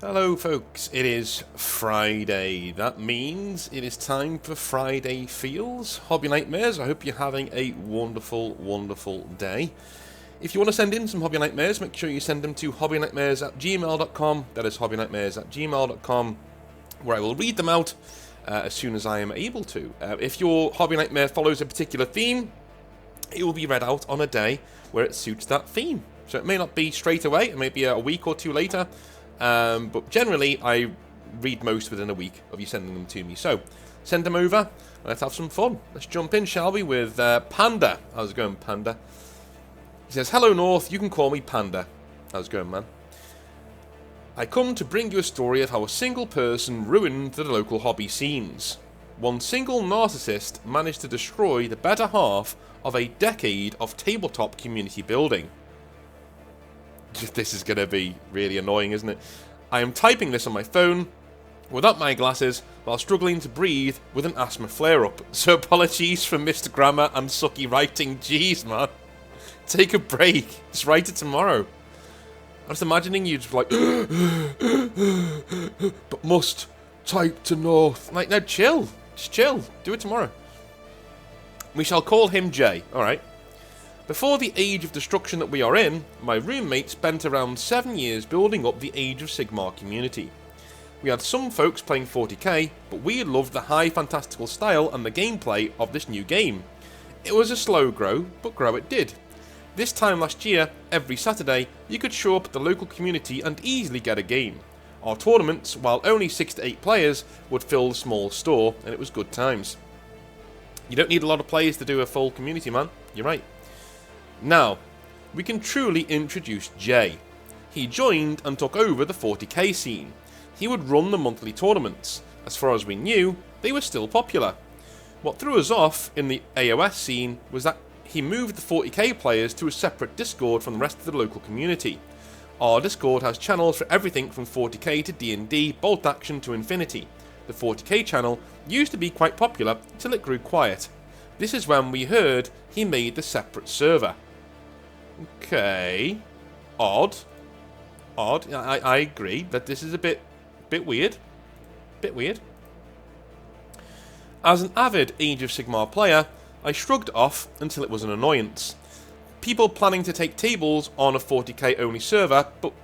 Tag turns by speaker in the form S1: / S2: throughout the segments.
S1: Hello folks, it is Friday. That means it is time for Friday Feels. Hobby Nightmares, I hope you're having a wonderful, wonderful day. If you want to send in some Hobby Nightmares, make sure you send them to hobbynightmares@gmail.com. That is hobbynightmares@gmail.com, where I will read them out as soon as I am able to. If your Hobby Nightmare follows a particular theme, it will be read out on a day where it suits that theme. So it may not be straight away, it may be a week or two later, but generally I read most within a week of you sending them to me. So send them over and let's have some fun. Let's jump in, shall we, with Panda. How's it going, Panda? He says, "Hello North, you can call me Panda." How's it going, man? "I come to bring you a story of how a single person ruined the local hobby scenes. One single narcissist managed to destroy the better half of a decade of tabletop community building." This is going to be really annoying, isn't it? "I am typing this on my phone without my glasses while struggling to breathe with an asthma flare-up. So apologies for missed grammar and sucky writing. Jeez, man. Take a break. Just write it tomorrow." I'm just imagining you just like, "But must type to North." Like, no, chill. Just chill. Do it tomorrow. "We shall call him Jay." Alright. "Before the age of destruction that we are in, my roommate spent around 7 years building up the Age of Sigmar community. We had some folks playing 40k, but we loved the high fantastical style and the gameplay of this new game. It was a slow grow, but grow it did. This time last year, every Saturday, you could show up at the local community and easily get a game. Our tournaments, while only 6 to 8 players, would fill the small store, and it was good times." You don't need a lot of players to do a full community, man. You're right. "Now, we can truly introduce Jay. He joined and took over the 40k scene. He would run the monthly tournaments. As far as we knew, they were still popular. What threw us off in the AOS scene was that he moved the 40k players to a separate Discord from the rest of the local community. Our Discord has channels for everything from 40k to D&D, bolt action to Infinity. The 40k channel used to be quite popular until it grew quiet. This is when we heard he made the separate server." Okay. Odd. I agree that this is a bit weird. Bit weird. "As an avid Age of Sigmar player, I shrugged off until it was an annoyance. People planning to take tables on a 40k only server, but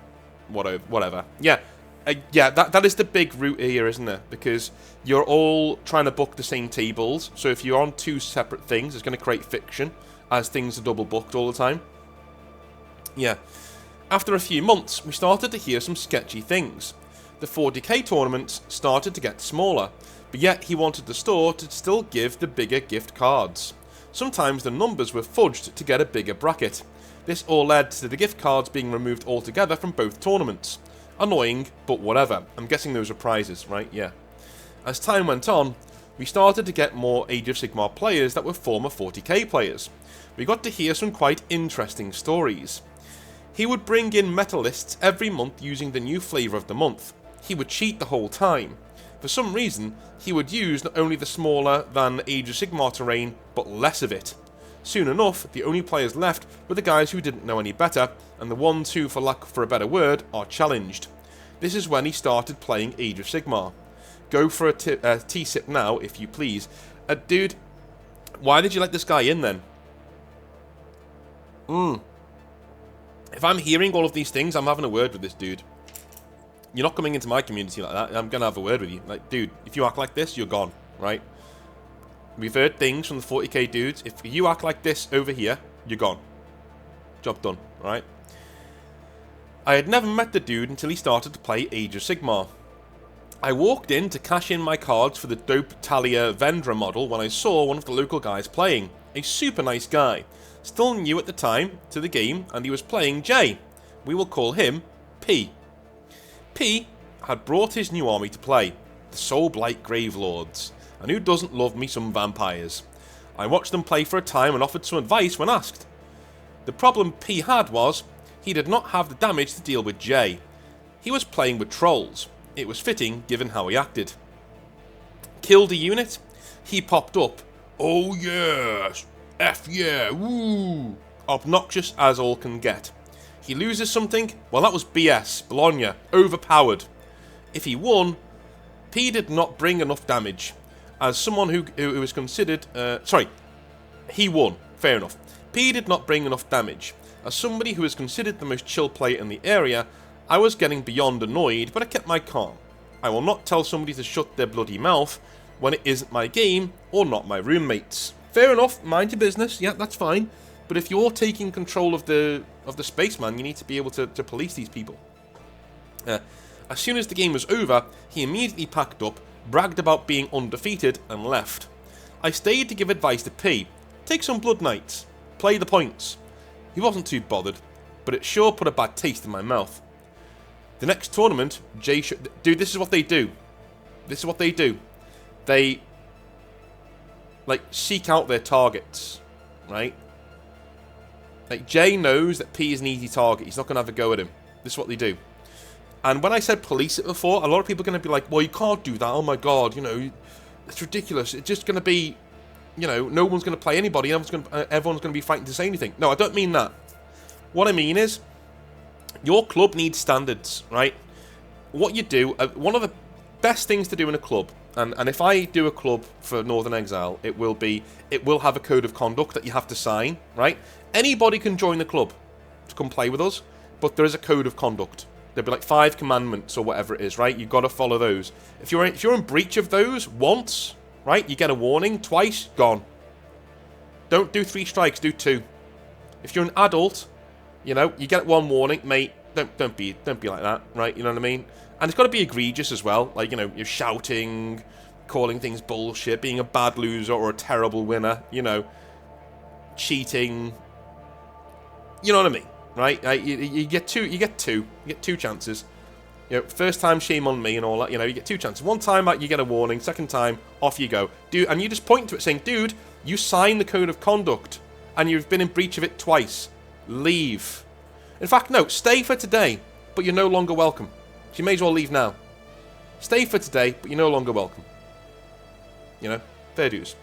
S1: whatever. Yeah, that is the big root here, isn't it? Because you're all trying to book the same tables, so if you're on two separate things, it's going to create friction, as things are double booked all the time. Yeah. After a few months, we started to hear some sketchy things. The 40k tournaments started to get smaller, but yet he wanted the store to still give the bigger gift cards. Sometimes the numbers were fudged to get a bigger bracket. This all led to the gift cards being removed altogether from both tournaments. Annoying, but whatever. I'm guessing those are prizes, right? Yeah. As time went on, we started to get more Age of Sigmar players that were former 40k players. We got to hear some quite interesting stories. He would bring in meta lists every month using the new flavour of the month. He would cheat the whole time. For some reason, he would use not only the smaller than Age of Sigmar terrain, but less of it. Soon enough, the only players left were the guys who didn't know any better, and the ones who, for lack of a better word, are challenged. This is when he started playing Age of Sigmar. Go for a T-sip now, if you please. Dude, why did you let this guy in then? If I'm hearing all of these things, I'm having a word with this dude. You're not coming into my community like that. I'm going to have a word with you. Like, dude, if you act like this, you're gone, right? We've heard things from the 40k dudes. If you act like this over here, you're gone. Job done, right? "I had never met the dude until he started to play Age of Sigmar. I walked in to cash in my cards for the dope Talia Vendra model when I saw one of the local guys playing. A super nice guy. Still new at the time to the game, and he was playing Jay. We will call him P. P had brought his new army to play, the Soulblight Gravelords, and who doesn't love me some vampires? I watched them play for a time and offered some advice when asked. The problem P had was, he did not have the damage to deal with Jay. He was playing with trolls. It was fitting given how he acted. Killed a unit. He popped up. Oh yes, F yeah, woo. Obnoxious as all can get. He loses something. Well, that was BS. Bologna. Overpowered. If he won, P did not bring enough damage. As someone who was considered... he won. Fair enough. P did not bring enough damage. As somebody who is considered the most chill player in the area, I was getting beyond annoyed, but I kept my calm. I will not tell somebody to shut their bloody mouth when it isn't my game or not my roommates. Fair enough, mind your business, yeah, that's fine. But if you're taking control of the spaceman, you need to be able to police these people. As soon as the game was over, he immediately packed up, bragged about being undefeated, and left. I stayed to give advice to P. Take some blood knights. Play the points. He wasn't too bothered, but it sure put a bad taste in my mouth. The next tournament, dude, this is what they do. This is what they do. They, like, seek out their targets, right? Like, Jay knows that P is an easy target. He's not going to have a go at him. This is what they do. And when I said police it before, a lot of people are going to be like, well, you can't do that. Oh, my God, you know, it's ridiculous. It's just going to be, you know, no one's going to play anybody. Everyone's going to be fighting to say anything. No, I don't mean that. What I mean is, your club needs standards, right? What you do, one of the best things to do in a club, and if I do a club for Northern Exile, it will have a code of conduct that you have to sign, right? Anybody can join the club to come play with us, but there is a code of conduct. There'll be like 5 commandments or whatever it is, right? You've got to follow those. If you're in breach of those once, right, you get a warning. Twice, gone. Don't do 3 strikes, do 2. If you're an adult, you know, you get 1 warning, mate. Don't be like that, right? You know what I mean? And it's got to be egregious as well. Like, you know, you're shouting, calling things bullshit, being a bad loser or a terrible winner, you know, cheating. You know what I mean, right? You get two chances. You know, first time, shame on me and all that. You know, you get 2 chances. One time, you get a warning. Second time, off you go, dude. And you just point to it, saying, "Dude, you signed the code of conduct, and you've been in breach of it twice. Leave." In fact, no, stay for today, but you're no longer welcome. So you may as well leave now. Stay for today, but you're no longer welcome. You know, fair dues.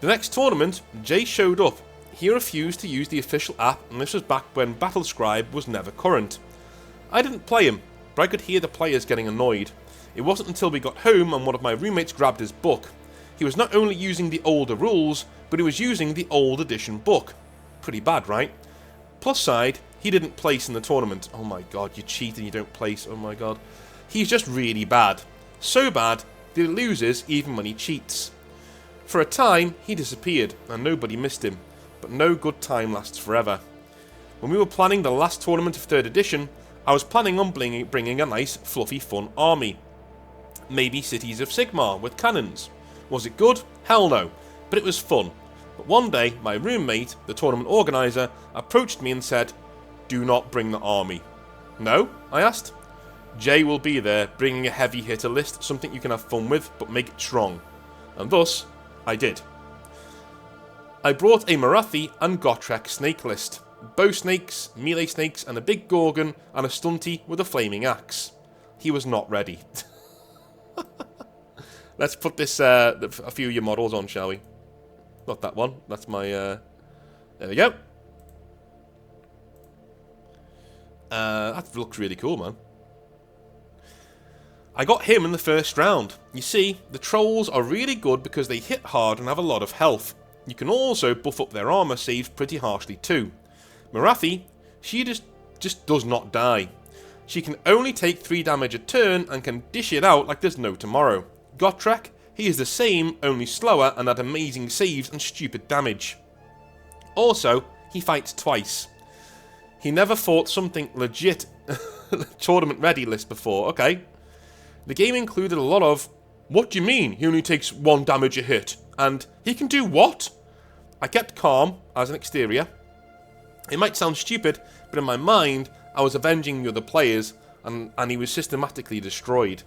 S1: The next tournament, Jay showed up. He refused to use the official app, and this was back when Battlescribe was never current. I didn't play him, but I could hear the players getting annoyed. It wasn't until we got home and one of my roommates grabbed his book. He was not only using the older rules, but he was using the old edition book. Pretty bad, right? Plus side, he didn't place in the tournament. Oh my god, you cheat and you don't place. Oh my god. He's just really bad. So bad that he loses even when he cheats. For a time, he disappeared and nobody missed him. But no good time lasts forever. When we were planning the last tournament of 3rd edition, I was planning on bringing a nice, fluffy, fun army. Maybe Cities of Sigmar with cannons. Was it good? Hell no. But it was fun. But one day, my roommate, the tournament organiser, approached me and said, "Do not bring the army." "No?" I asked. "Jay will be there, bringing a heavy hitter list, something you can have fun with, but make it strong." And thus, I did. I brought a Marathi and Gotrek snake list. Bow snakes, melee snakes, and a big gorgon, and a stunty with a flaming axe. He was not ready. Let's put this, a few of your models on, shall we? Not that one. That's my, there we go. That looks really cool, man. I got him in the first round. You see, the trolls are really good because they hit hard and have a lot of health. You can also buff up their armor saves pretty harshly too. Marathi, she just does not die. She can only take 3 damage a turn and can dish it out like there's no tomorrow. Gotrek, he is the same, only slower and had amazing saves and stupid damage. Also, he fights twice. He never fought something legit tournament ready list before, okay. The game included a lot of, "What do you mean he only takes 1 damage a hit?" And, "He can do what?" I kept calm as an exterior. It might sound stupid, but in my mind, I was avenging the other players, and he was systematically destroyed.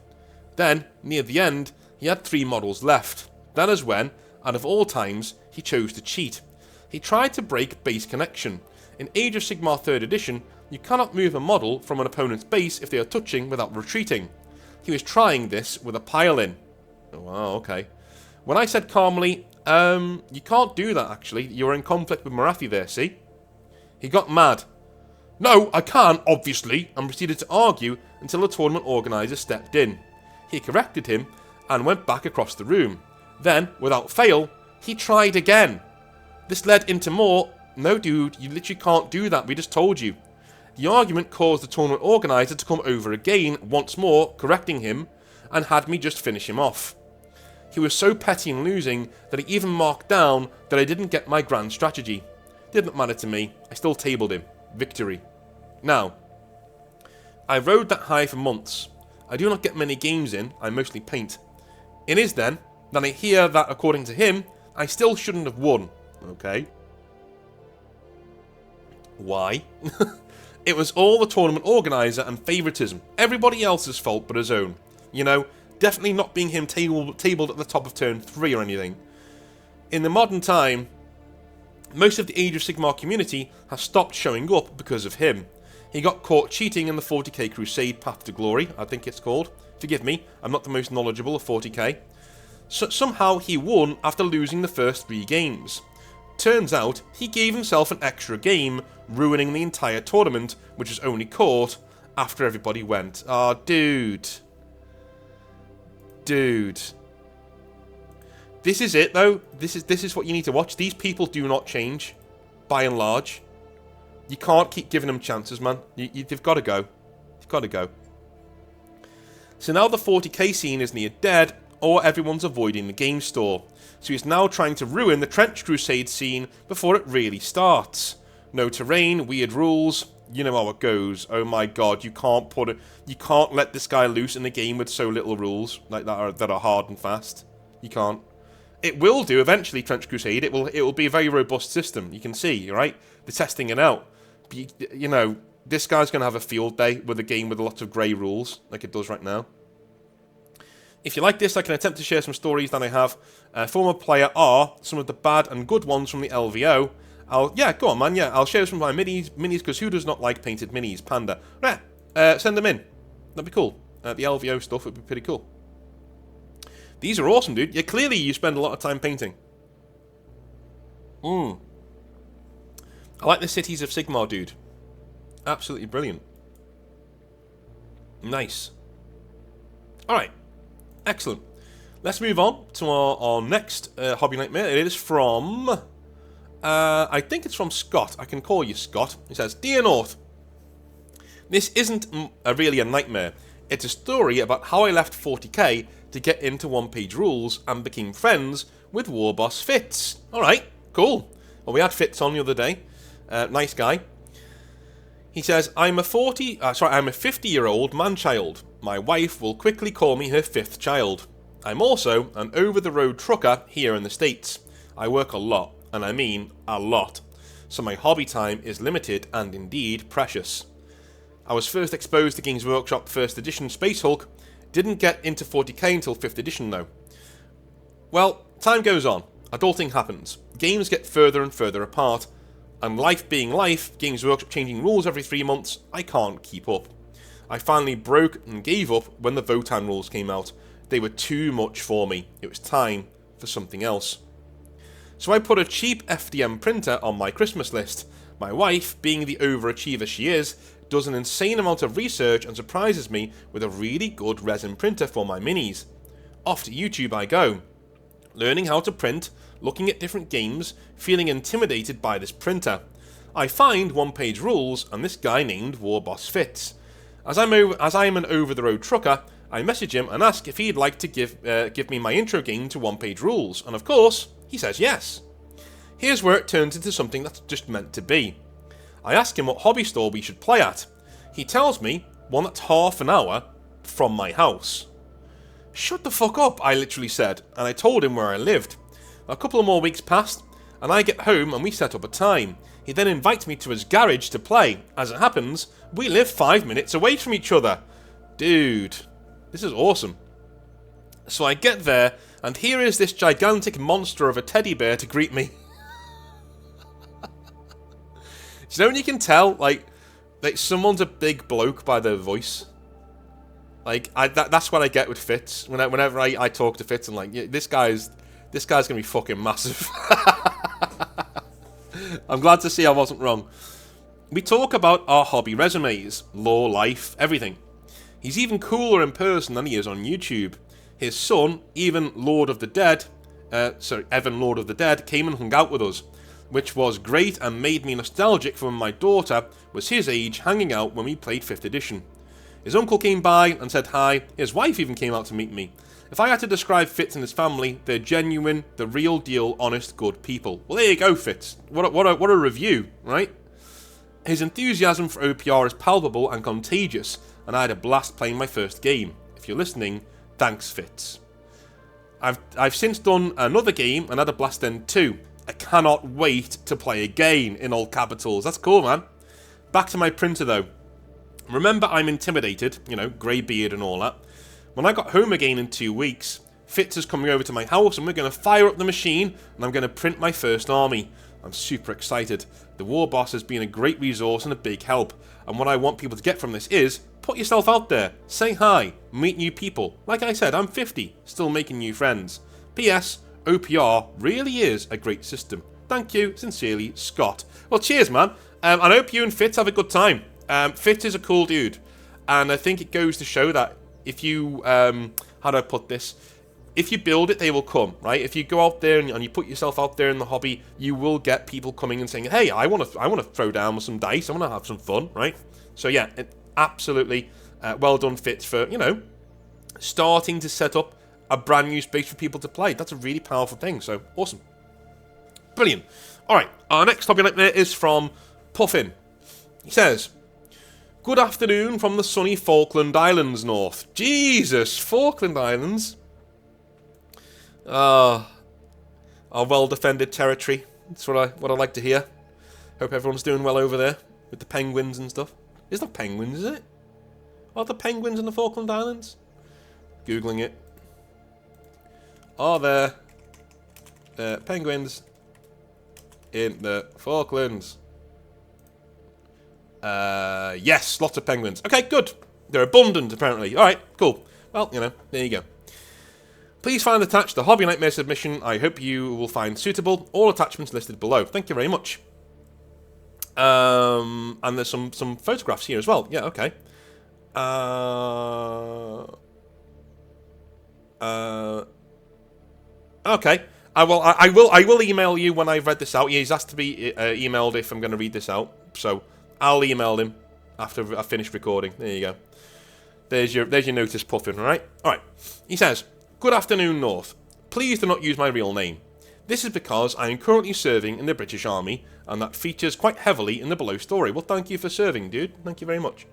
S1: Then, near the end, he had 3 models left. That is when, out of all times, he chose to cheat. He tried to break base connection. In Age of Sigmar 3rd edition, you cannot move a model from an opponent's base if they are touching without retreating. He was trying this with a pile-in. Oh, wow, okay. When I said calmly, you can't do that actually, you're in conflict with Marathi there, see? He got mad. "No, I can't, obviously," and proceeded to argue until the tournament organiser stepped in. He corrected him and went back across the room. Then, without fail, he tried again. This led into more, "No dude, you literally can't do that, we just told you." The argument caused the tournament organiser to come over again, once more, correcting him, and had me just finish him off. He was so petty in losing that he even marked down that I didn't get my grand strategy. Didn't matter to me, I still tabled him. Victory. Now, I rode that high for months. I do not get many games in, I mostly paint. It is then that I hear that, according to him, I still shouldn't have won. Okay. Why? It was all the tournament organiser and favouritism. Everybody else's fault but his own. You know, definitely not being him tabled at the top of turn 3 or anything. In the modern time, most of the Age of Sigmar community has stopped showing up because of him. He got caught cheating in the 40k Crusade Path to Glory, I think it's called. Forgive me, I'm not the most knowledgeable of 40k. So somehow he won after losing the first 3 games. Turns out, he gave himself an extra game, ruining the entire tournament, which was only caught after everybody went. Ah, dude. Dude. This is it, though. This is what you need to watch. These people do not change, by and large. You can't keep giving them chances, man. You've got to go. You've got to go. So now the 40k scene is near dead, or everyone's avoiding the game store. So he's now trying to ruin the Trench Crusade scene before it really starts. No terrain, weird rules, you know how it goes. Oh my god, you can't let this guy loose in a game with so little rules like that are hard and fast. You can't. It will do eventually, Trench Crusade. It will be a very robust system. You can see, right? They're testing it out. But you know, this guy's going to have a field day with a game with a lot of grey rules, like it does right now. If you like this, I can attempt to share some stories that I have. Former player are some of the bad and good ones from the LVO. Yeah, go on, man. Yeah, I'll share some of my minis, because who does not like painted minis? Panda. Yeah, send them in. That'd be cool. The LVO stuff would be pretty cool. These are awesome, dude. Yeah, clearly you spend a lot of time painting. I like the Cities of Sigmar, dude. Absolutely brilliant. Nice. Alright. Excellent. Let's move on to our next Hobby Nightmare. It is from... I think it's from Scott. I can call you Scott. He says, "Dear North, this isn't really a nightmare. It's a story about how I left 40k to get into one-page rules and became friends with War Boss Fitz." Alright, cool. Well, we had Fitz on the other day. Nice guy. He says, I'm a 50-year-old man-child. My wife will quickly call me her 5th child. I'm also an over-the-road trucker here in the States. I work a lot, and I mean a lot. So my hobby time is limited and indeed precious. I was first exposed to Games Workshop 1st edition Space Hulk. Didn't get into 40k until 5th edition though. Well, time goes on. Adulting happens. Games get further and further apart. And life being life, Games Workshop changing rules every 3 months, I can't keep up. I finally broke and gave up when the Votan rules came out. They were too much for me. It was time for something else. So I put a cheap FDM printer on my Christmas list. My wife, being the overachiever she is, does an insane amount of research and surprises me with a really good resin printer for my minis. Off to YouTube I go. Learning how to print, looking at different games, feeling intimidated by this printer. I find one-page rules and this guy named War Boss Fitz. As I'm an over-the-road trucker, I message him and ask if he'd like to give me my intro game to one-page rules, and of course, he says yes. Here's where it turns into something that's just meant to be. I ask him what hobby store we should play at. He tells me one that's half an hour from my house. Shut the fuck up, I literally said, and I told him where I lived. A couple of more weeks passed, and I get home and we set up a time. He then invites me to his garage to play. As it happens, we live 5 minutes away from each other. Dude, this is awesome. So I get there, and here is this gigantic monster of a teddy bear to greet me. Do you know when you can tell, like someone's a big bloke by their voice? Like, that's what I get with Fitz. Whenever I talk to Fitz, I'm like, yeah, this guy's gonna be fucking massive. I'm glad to see I wasn't wrong. We talk about our hobby resumes, law, life, everything. He's even cooler in person than he is on YouTube. His son, Evan Lord of the Dead, came and hung out with us, which was great and made me nostalgic for when my daughter was his age, hanging out when we played 5th edition. His uncle came by and said hi. His wife even came out to meet me. If I had to describe Fitz and his family, they're genuine, the real deal, honest, good people. Well, there you go, Fitz. What a review, right? His enthusiasm for OPR is palpable and contagious, and I had a blast playing my first game. If you're listening, thanks, Fitz. I've since done another game and had a blast then too. I cannot wait to play again, in all capitals. That's cool, man. Back to my printer, though. Remember, I'm intimidated, grey beard and all that. When I got home again in 2 weeks, Fitz is coming over to my house and we're going to fire up the machine and I'm going to print my first army. I'm super excited. The War Boss has been a great resource and a big help. And what I want people to get from this is, put yourself out there, say hi, meet new people. Like I said, I'm 50, still making new friends. P.S. OPR really is a great system. Thank you, sincerely, Scott. Well, cheers, man. I hope you and Fitz have a good time. Fitz is a cool dude. And I think it goes to show that if you, how do I put this? If you build it, they will come, right? If you go out there and you put yourself out there in the hobby, you will get people coming and saying, hey, I want to throw down with some dice. I want to have some fun, right? So yeah, absolutely well done, Fitz, for, starting to set up a brand new space for people to play. That's a really powerful thing, so awesome. Brilliant. All right, our next hobby nightmare is from Puffin. He says, good afternoon from the sunny Falkland Islands north. Jesus, Falkland Islands. Our well-defended territory. That's what I like to hear. Hope everyone's doing well over there with the penguins and stuff. It's not penguins, is it? Are the penguins in the Falkland Islands? Googling it. Are there penguins in the Falklands? Yes, lots of penguins. Okay, good. They're abundant, apparently. Alright, cool. Well, there you go. Please find attached the Hobby Nightmare submission. I hope you will find suitable. All attachments listed below. Thank you very much. And there's some photographs here as well. Yeah, okay. Okay. I will email you when I've read this out. Yeah, he's asked to be emailed if I'm going to read this out. So I'll email him after I finish recording. There you go. There's your notice, Puffin. All right. He says, good afternoon, North. Please do not use my real name. This is because I am currently serving in the British Army, and that features quite heavily in the below story. Well, thank you for serving, dude. Thank you very much.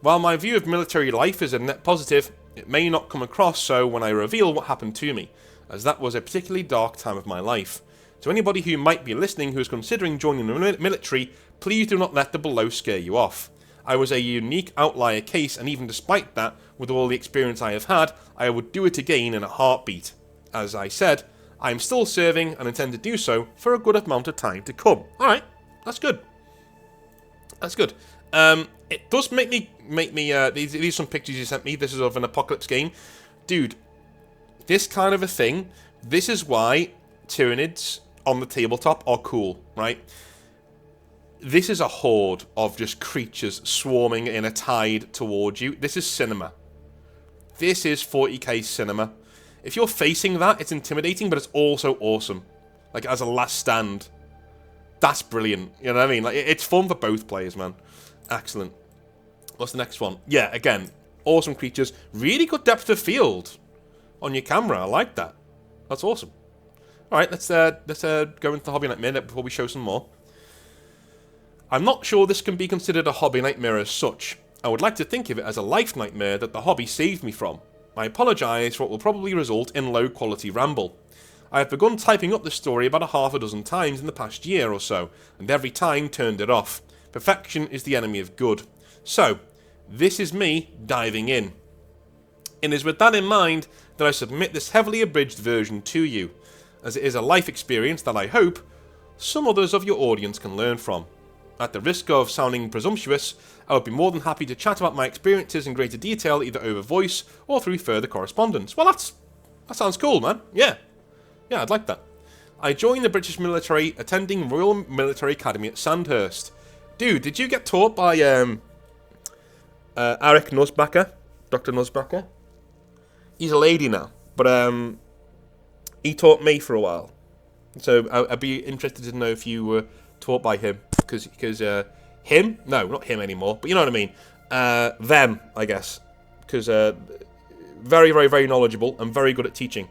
S1: While my view of military life is a net positive, it may not come across so when I reveal what happened to me, as that was a particularly dark time of my life. To anybody who might be listening who is considering joining the military, please do not let the below scare you off. I was a unique outlier case, and even despite that, with all the experience I have had, I would do it again in a heartbeat. As I said, I am still serving and intend to do so for a good amount of time to come. Alright, that's good. That's good. It does make me these are some pictures you sent me. This is of an apocalypse game. Dude, this kind of a thing, this is why Tyranids on the tabletop are cool, right? This is a horde of just creatures swarming in a tide towards you. This is cinema. This is 40k cinema. If you're facing that, it's intimidating, but it's also awesome. Like, as a last stand. That's brilliant. You know what I mean? Like, it's fun for both players, man. Excellent. What's the next one? Yeah, again, awesome creatures. Really good depth of field on your camera. I like that. That's awesome. Alright, let's go into the Hobby Nightmare before we show some more. I'm not sure this can be considered a hobby nightmare as such. I would like to think of it as a life nightmare that the hobby saved me from. I apologise for what will probably result in low quality ramble. I have begun typing up the story about half a dozen times in the past year or so, and every time turned it off. Perfection is the enemy of good. So, this is me diving in. It is with that in mind that I submit this heavily abridged version to you, as it is a life experience that I hope some others of your audience can learn from. At the risk of sounding presumptuous, I would be more than happy to chat about my experiences in greater detail either over voice or through further correspondence. Well, that sounds cool, man. Yeah, I'd like that. I joined the British military attending Royal Military Academy at Sandhurst. Dude, did you get taught by Eric Nussbacher? Dr. Nussbacher? He's a lady now, but he taught me for a while. So I'd be interested to know if you were taught by him, because him? No, not him anymore, but you know what I mean. Them, I guess, because very, very, very knowledgeable and very good at teaching.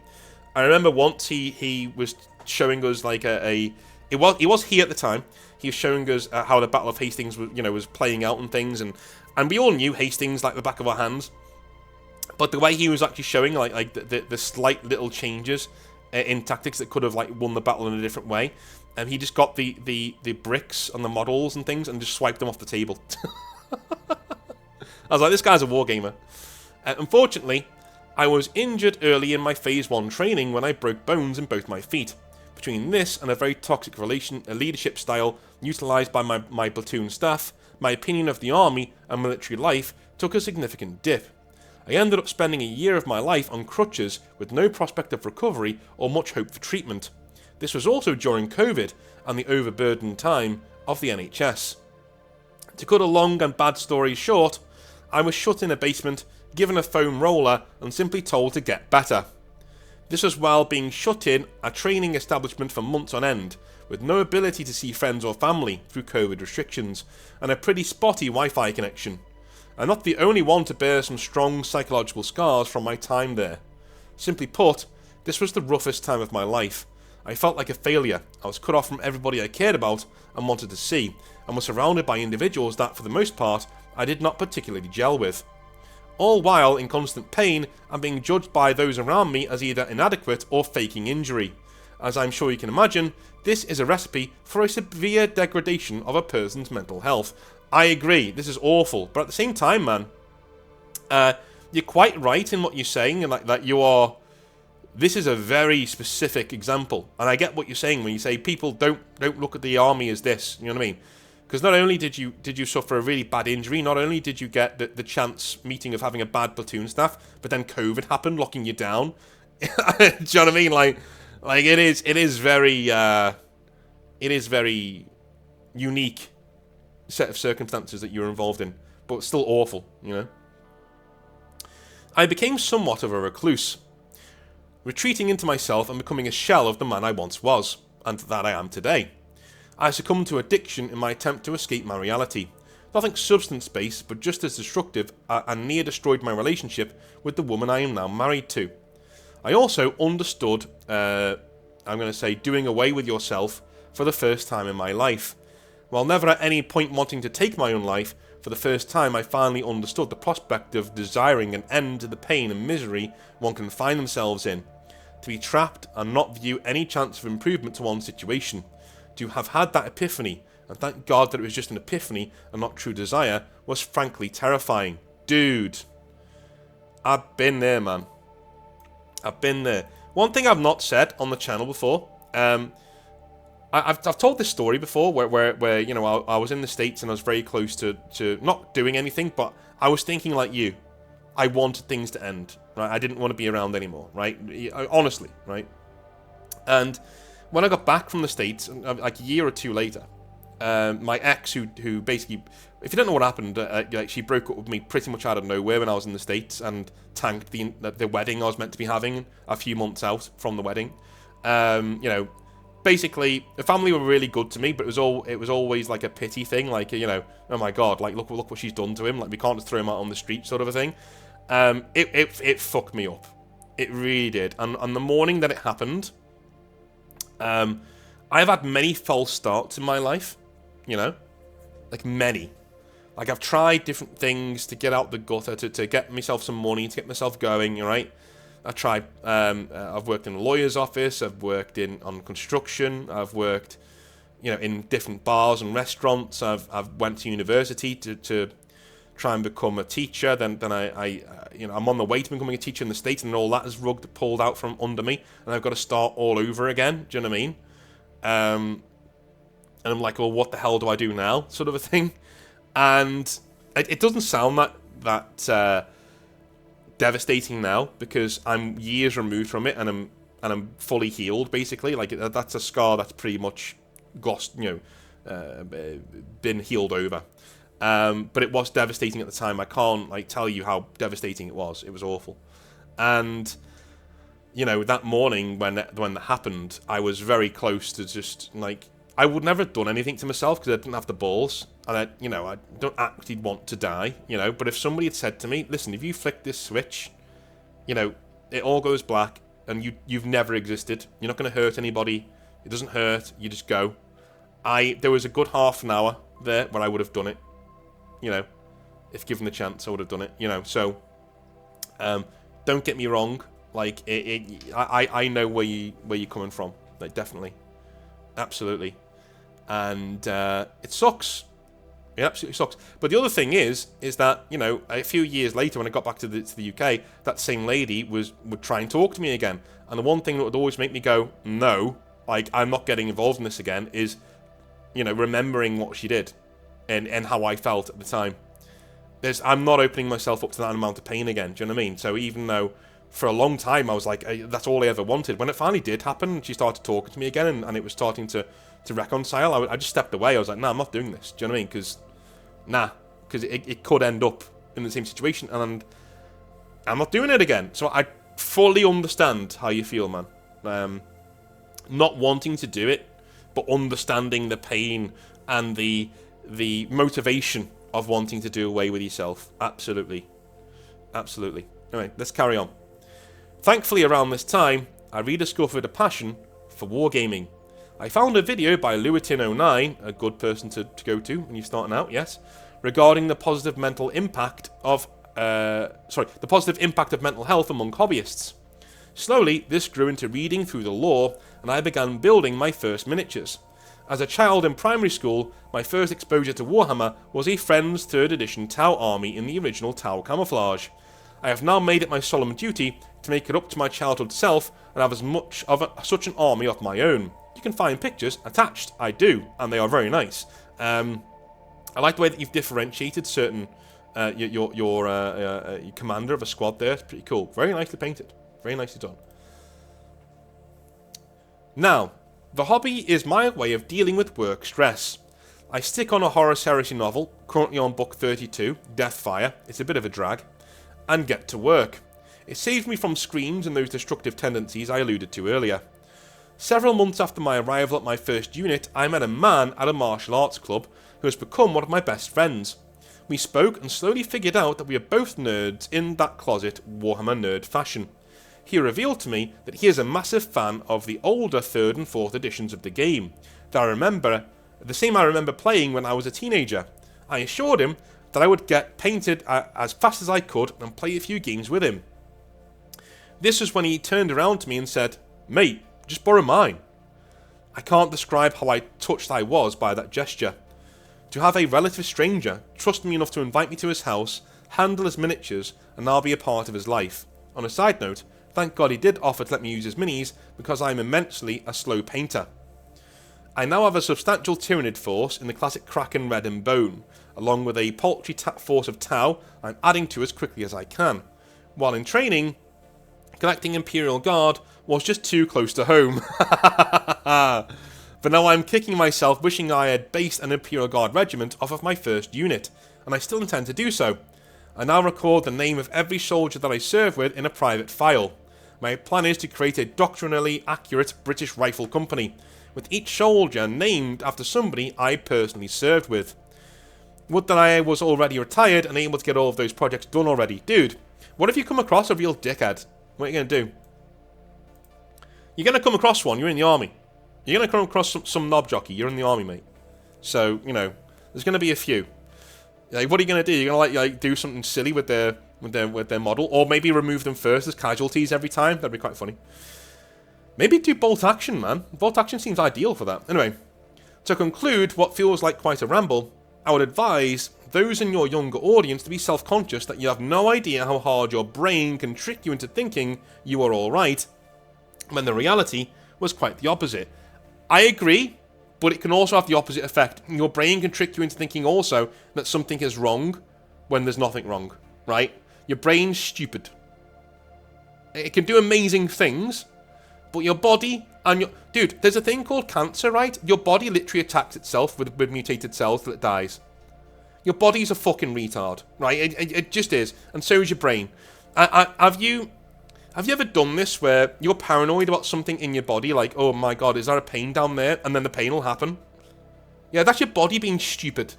S1: I remember once he was showing us like he was here at the time. He was showing us how the Battle of Hastings was playing out and things, and we all knew Hastings like the back of our hands. But the way he was actually showing like the slight little changes in tactics that could have like won the battle in a different way, and he just got the bricks and the models and things and just swiped them off the table. I was like, this guy's a wargamer. Unfortunately, I was injured early in my Phase 1 training when I broke bones in both my feet. Between this and a very toxic leadership style utilised by my platoon staff, my opinion of the army and military life took a significant dip. I ended up spending a year of my life on crutches with no prospect of recovery or much hope for treatment. This was also during COVID and the overburdened time of the NHS. To cut a long and bad story short, I was shut in a basement, given a foam roller and simply told to get better. This was while being shut in a training establishment for months on end, with no ability to see friends or family through COVID restrictions, and a pretty spotty Wi-Fi connection. I'm not the only one to bear some strong psychological scars from my time there. Simply put, this was the roughest time of my life. I felt like a failure. I was cut off from everybody I cared about and wanted to see, and was surrounded by individuals that, for the most part, I did not particularly gel with. All while in constant pain and being judged by those around me as either inadequate or faking injury. As I'm sure you can imagine, this is a recipe for a severe degradation of a person's mental health. I agree, this is awful, but at the same time, man, you're quite right in what you're saying, and that you are. This is a very specific example, and I get what you're saying when you say people don't look at the army as this. You know what I mean? Because not only did you suffer a really bad injury, not only did you get the chance meeting of having a bad platoon staff, but then COVID happened, locking you down. Do you know what I mean? Like it is very unique set of circumstances that you're involved in, but still awful, you know. I became somewhat of a recluse, retreating into myself and becoming a shell of the man I once was, and that I am today. I succumbed to addiction in my attempt to escape my reality. Nothing substance-based, but just as destructive, and near destroyed my relationship with the woman I am now married to. I also understood, I'm going to say, doing away with yourself for the first time in my life. While never at any point wanting to take my own life, for the first time I finally understood the prospect of desiring an end to the pain and misery one can find themselves in. To be trapped and not view any chance of improvement to one's situation. To have had that epiphany, and thank God that it was just an epiphany and not true desire, was frankly terrifying. Dude, I've been there, man. I've been there. One thing I've not said on the channel before, I've told this story before, where you know, I was in the States and I was very close to not doing anything, but I was thinking like you. I wanted things to end, right? I didn't want to be around anymore, right? Honestly, right? And when I got back from the States, like a year or two later, my ex, who basically, if you don't know what happened, like she broke up with me pretty much out of nowhere when I was in the States and tanked the wedding I was meant to be having a few months out from the wedding. You know, basically, the family were really good to me, but it was always like a pity thing, like, you know, oh my God, like look what she's done to him, like we can't just throw him out on the street, sort of a thing. It fucked me up. It really did. And on the morning that it happened, I've had many false starts in my life, you know, like many. Like I've tried different things to get out the gutter, to get myself some money, to get myself going, right? I tried, I've worked in a lawyer's office, I've worked on construction, I've worked, you know, in different bars and restaurants, I've went to university to try and become a teacher, then I you know, I'm on the way to becoming a teacher in the States, and all that is pulled out from under me, and I've got to start all over again, do you know what I mean? And I'm like, well, what the hell do I do now, sort of a thing, and it doesn't sound that devastating now, because I'm years removed from it, and I'm fully healed, basically. Like that's a scar that's pretty much been healed over. But it was devastating at the time. I can't like tell you how devastating it was. It was awful. And you know, that morning when that happened, I was very close to just like, I would never have done anything to myself because I didn't have the balls, and I don't actually want to die, you know. But if somebody had said to me, listen, if you flick this switch, you know, it all goes black, and you've never existed. You're not going to hurt anybody. It doesn't hurt. You just go. There was a good half an hour there where I would have done it, you know, if given the chance, I would have done it, you know. So, don't get me wrong. Like I know where you're coming from. Like definitely, absolutely, and it sucks. It absolutely sucks. But the other thing is that, you know, a few years later when I got back to the UK, that same lady would try and talk to me again. And the one thing that would always make me go, no, like I'm not getting involved in this again, is, you know, remembering what she did and how I felt at the time. I'm not opening myself up to that amount of pain again. Do you know what I mean? So even though for a long time I was like, that's all I ever wanted, when it finally did happen, she started talking to me again, and it was starting to reconcile, I just stepped away. I was like, nah, I'm not doing this. Do you know what I mean? Because it could end up in the same situation, and I'm not doing it again. So I fully understand how you feel, man. Not wanting to do it, but understanding the pain and the motivation of wanting to do away with yourself. Absolutely. Absolutely. Anyway, let's carry on. Thankfully, around this time, I rediscovered a passion for wargaming. I found a video by Lewitin09, a good person to go to when you're starting out, yes, regarding the positive mental impact of the positive impact of mental health among hobbyists. Slowly, this grew into reading through the lore, and I began building my first miniatures. As a child in primary school, my first exposure to Warhammer was a friend's 3rd edition Tau army in the original Tau camouflage. I have now made it my solemn duty to make it up to my childhood self and have as much of such an army of my own. You can find pictures attached. I do, and they are very nice. I like the way that you've differentiated certain your commander of a squad there. It's pretty cool. Very nicely painted. Very nicely done. Now, the hobby is my way of dealing with work stress. I stick on a Horus Heresy novel, currently on book 32, Deathfire. It's a bit of a drag. And get to work. It saves me from screams and those destructive tendencies I alluded to earlier. Several months after my arrival at my first unit, I met a man at a martial arts club who has become one of my best friends. We spoke and slowly figured out that we are both nerds in that closet Warhammer nerd fashion. He revealed to me that he is a massive fan of the older 3rd and 4th editions of the game, that I remember playing when I was a teenager. I assured him that I would get painted as fast as I could and play a few games with him. This was when he turned around to me and said, "Mate, just borrow mine." I can't describe how touched I was by that gesture. To have a relative stranger trust me enough to invite me to his house, handle his miniatures, and I'll be a part of his life. On a side note, thank God he did offer to let me use his minis, because I'm immensely a slow painter. I now have a substantial Tyranid force in the classic Kraken Red and Bone, along with a paltry force of Tau I'm adding to as quickly as I can. While in training, collecting Imperial Guard was just too close to home. But now I'm kicking myself wishing I had based an Imperial Guard regiment off of my first unit, and I still intend to do so. I now record the name of every soldier that I serve with in a private file. My plan is to create a doctrinally accurate British Rifle Company, with each soldier named after somebody I personally served with. Would that I was already retired and able to get all of those projects done already. Dude, what if you come across a real dickhead? What are you going to do? You're going to come across one, you're in the army. You're going to come across some knob jockey, you're in the army, mate. So, you know, there's going to be a few. Like, what are you going to do? You're going to like do something silly with their model, or maybe remove them first as casualties every time? That'd be quite funny. Maybe do bolt action, man. Bolt action seems ideal for that. Anyway, to conclude what feels like quite a ramble, I would advise those in your younger audience to be self-conscious that you have no idea how hard your brain can trick you into thinking you are alright, when the reality was quite the opposite. I agree, but it can also have the opposite effect. Your brain can trick you into thinking also that something is wrong when there's nothing wrong, right? Your brain's stupid. It can do amazing things, but your body And dude, there's a thing called cancer, right? Your body literally attacks itself with mutated cells till it dies. Your body's a fucking retard, right? It just is, and so is your brain. Have you ever done this where you're paranoid about something in your body, like, oh my god, is there a pain down there? And then the pain will happen. Yeah, that's your body being stupid.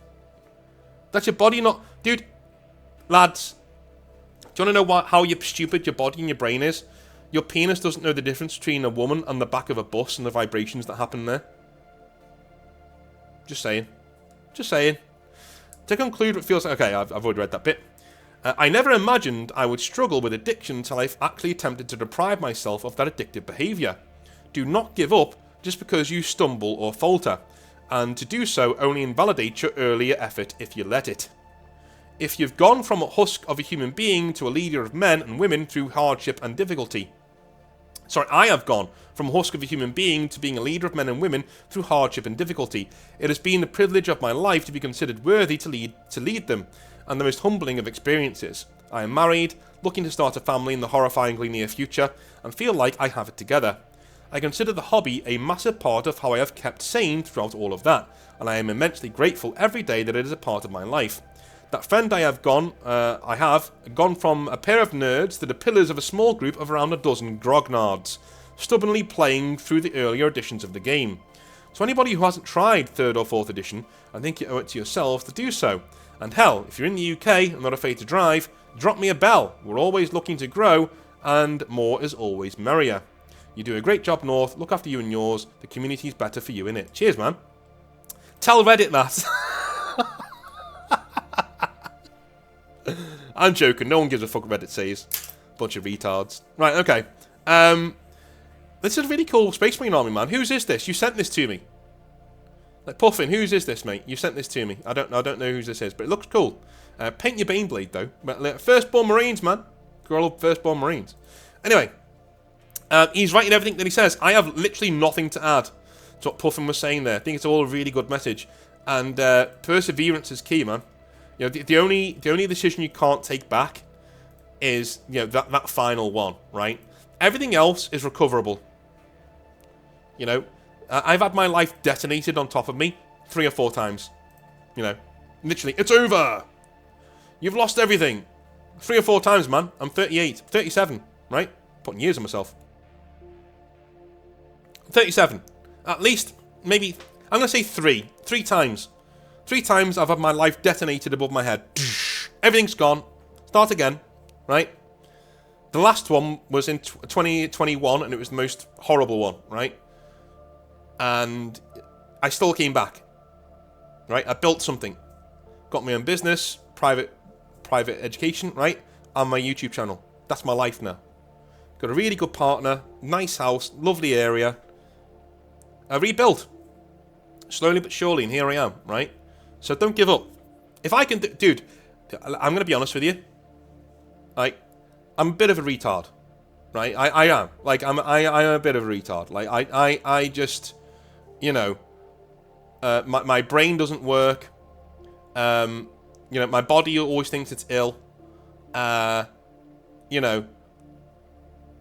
S1: That's your body not... Dude, lads, do you want to know how stupid your body and your brain is? Your penis doesn't know the difference between a woman and the back of a bus and the vibrations that happen there. Just saying. Just saying. To conclude, it feels like... Okay, I've already read that bit. I never imagined I would struggle with addiction until I've actually attempted to deprive myself of that addictive behaviour. Do not give up just because you stumble or falter. And to do so only invalidates your earlier effort if you let it. If you've gone from a husk of a human being to a leader of men and women through hardship and difficulty. Sorry, I have gone from a husk of a human being to being a leader of men and women through hardship and difficulty. It has been the privilege of my life to be considered worthy to lead them, and the most humbling of experiences. I am married, looking to start a family in the horrifyingly near future, and feel like I have it together. I consider the hobby a massive part of how I have kept sane throughout all of that, and I am immensely grateful every day that it is a part of my life. That friend I have gone from a pair of nerds to the pillars of a small group of around a dozen grognards, stubbornly playing through the earlier editions of the game. So anybody who hasn't tried 3rd or 4th edition, I think you owe it to yourselves to do so. And hell, if you're in the UK and not afraid to drive, drop me a bell. We're always looking to grow, and more is always merrier. You do a great job, North. Look after you and yours. The community's better for you, innit? Cheers, man. Tell Reddit that. I'm joking. No one gives a fuck what Reddit says. Bunch of retards. Right, okay. This is a really cool Space Marine army, man. Whose is this? You sent this to me. Like, Puffin, whose is this, mate? You sent this to me. I don't know whose this is, but it looks cool. Paint your Baneblade, though. But, Firstborn Marines, man. Girl, Firstborn Marines. Anyway. He's writing everything that he says. I have literally nothing to add to what Puffin was saying there. I think it's all a really good message. And perseverance is key, man. You know, the only decision you can't take back is, you know, that final one, right? Everything else is recoverable. You know, I've had my life detonated on top of me 3 or 4 times. You know, literally, it's over. You've lost everything. 3 or 4 times, man. I'm 38, 37, right? Putting years on myself. 37. At least, maybe, I'm going to say 3. 3 times. 3 times I've had my life detonated above my head. Everything's gone. Start again, right? The last one was in 2021, and it was the most horrible one, right? And I still came back, right? I built something. Got my own business, private education, right? And my YouTube channel. That's my life now. Got a really good partner, nice house, lovely area. I rebuilt. Slowly but surely, and here I am, right? So don't give up. If I can dude, I'm going to be honest with you. Like, I'm a bit of a retard, right? I am. Like, I'm a bit of a retard. Like, I just, you know, my brain doesn't work. You know, my body always thinks it's ill. You know,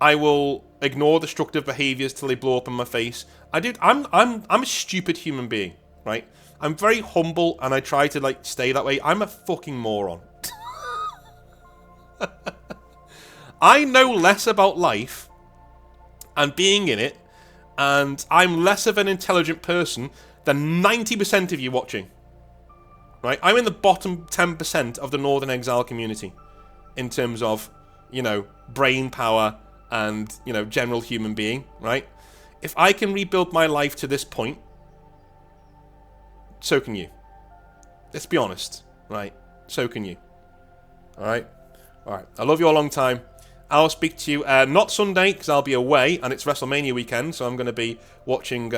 S1: I will ignore destructive behaviors till they blow up in my face. I'm a stupid human being, right? I'm very humble, and I try to, like, stay that way. I'm a fucking moron. I know less about life and being in it, and I'm less of an intelligent person than 90% of you watching. Right? I'm in the bottom 10% of the Northern Exile community in terms of, you know, brain power and, you know, general human being, right? If I can rebuild my life to this point, so can you. Let's be honest, right? So can you. Alright? Alright. I love you a long time. I'll speak to you, not Sunday, because I'll be away, and it's WrestleMania weekend, so I'm going to be watching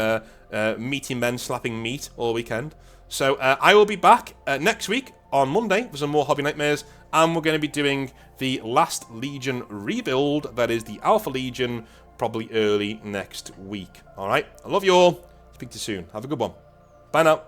S1: meaty men slapping meat all weekend. So I will be back next week on Monday for some more Hobby Nightmares, and we're going to be doing the Last Legion rebuild, that is the Alpha Legion, probably early next week. Alright? I love you all. Speak to you soon. Have a good one. Bye now.